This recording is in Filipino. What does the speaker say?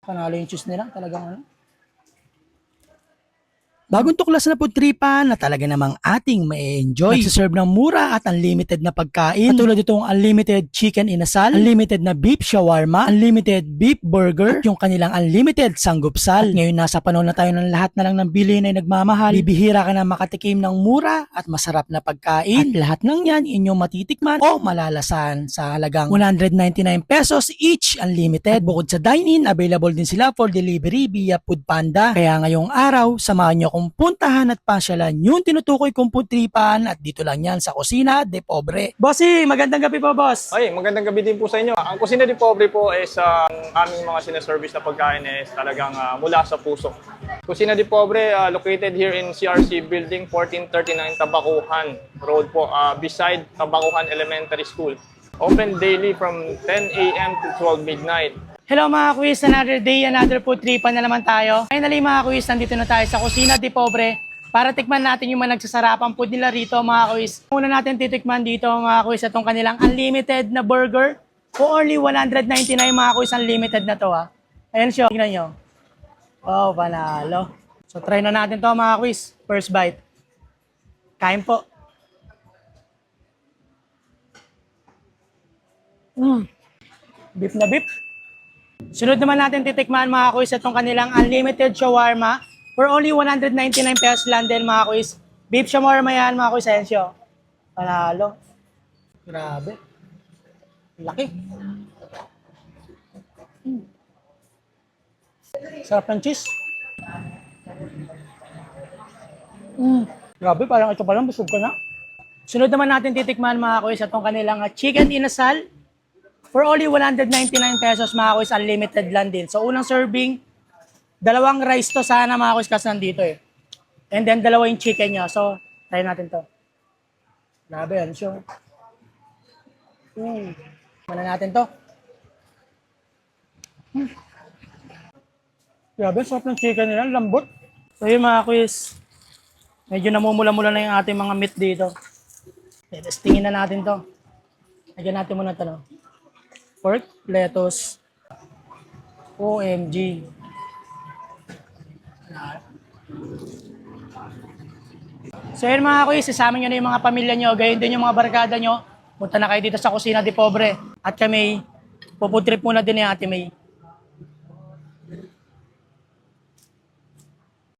Panalo yung cheese nila. Talagang ano. Bagong tuklas na food tripan na talaga namang ating ma-enjoy. Nagsiserve ng mura at unlimited na pagkain. Katulad itong unlimited chicken inasal, unlimited na beef shawarma, unlimited beef burger, at yung kanilang unlimited sanggupsal. At ngayon nasa panahon na tayo ng lahat na lang ng bilihin ay nagmamahal. Bibihira ka na makatikim ng mura at masarap na pagkain. At lahat ng yan inyong matitikman o malalasan sa halagang 199 pesos each unlimited. At bukod sa dine-in, available din sila for delivery via Foodpanda. Kaya ngayong araw, samahan nyo kung puntahan at pasyalan yung tinutukoy kong food tripan at dito lang yan sa Kusina de Pobre. Bossy, magandang gabi po, boss. Ay, magandang gabi din po sa inyo. Ang Kusina de Pobre po is ang aming mga sinaservice na pagkain is talagang mula sa puso. Kusina de Pobre located here in CRC Building 1439 Tabacuhan Road po, beside Tabacuhan Elementary School. Open daily from 10 a.m. to 12 midnight. Hello mga quiz, another day, another food tripan na naman tayo. Finally mga quiz, nandito na tayo sa Kusina de Pobre para tikman natin yung mga nagsasarapang food nila rito mga quiz. Una natin titikman dito mga quiz itong kanilang unlimited na burger for only 199 mga quiz, unlimited na to ha. Ayan siya, tingnan nyo. Wow, panalo. So try na natin to mga quiz, first bite. Kain po. Beef na beef. Sunod naman natin titikman mga quiz itong kanilang unlimited shawarma for only 199 pesos lang din mga quiz. Beef shawarma yan mga quiz. Ayan panalo. Grabe. Laki. Sarap ng cheese. Grabe, parang ito pa lang, busog ka na. Sunod naman natin titikman mga quiz itong kanilang chicken inasal. For only 199 pesos mga quiz, unlimited lang din. So unang serving, dalawang rice to sana mga quiz kasi nandito eh. And then dalawa yung chicken niya. So try natin to. Grabe yan siya. Mana natin to. Grabe, sarap ng chicken nila, lambot. So yun mga quiz, medyo namumula-mula na yung ating mga meat dito. Let's tingin na natin to. Lagyan natin muna ito no. Pork, lettuce, OMG. So yun mga kuys, isama nyo na yung mga pamilya nyo, gayon din yung mga barkada nyo. Punta na kayo dito sa Kusina de Pobre. At kami, puputrip muna din ni Ate May.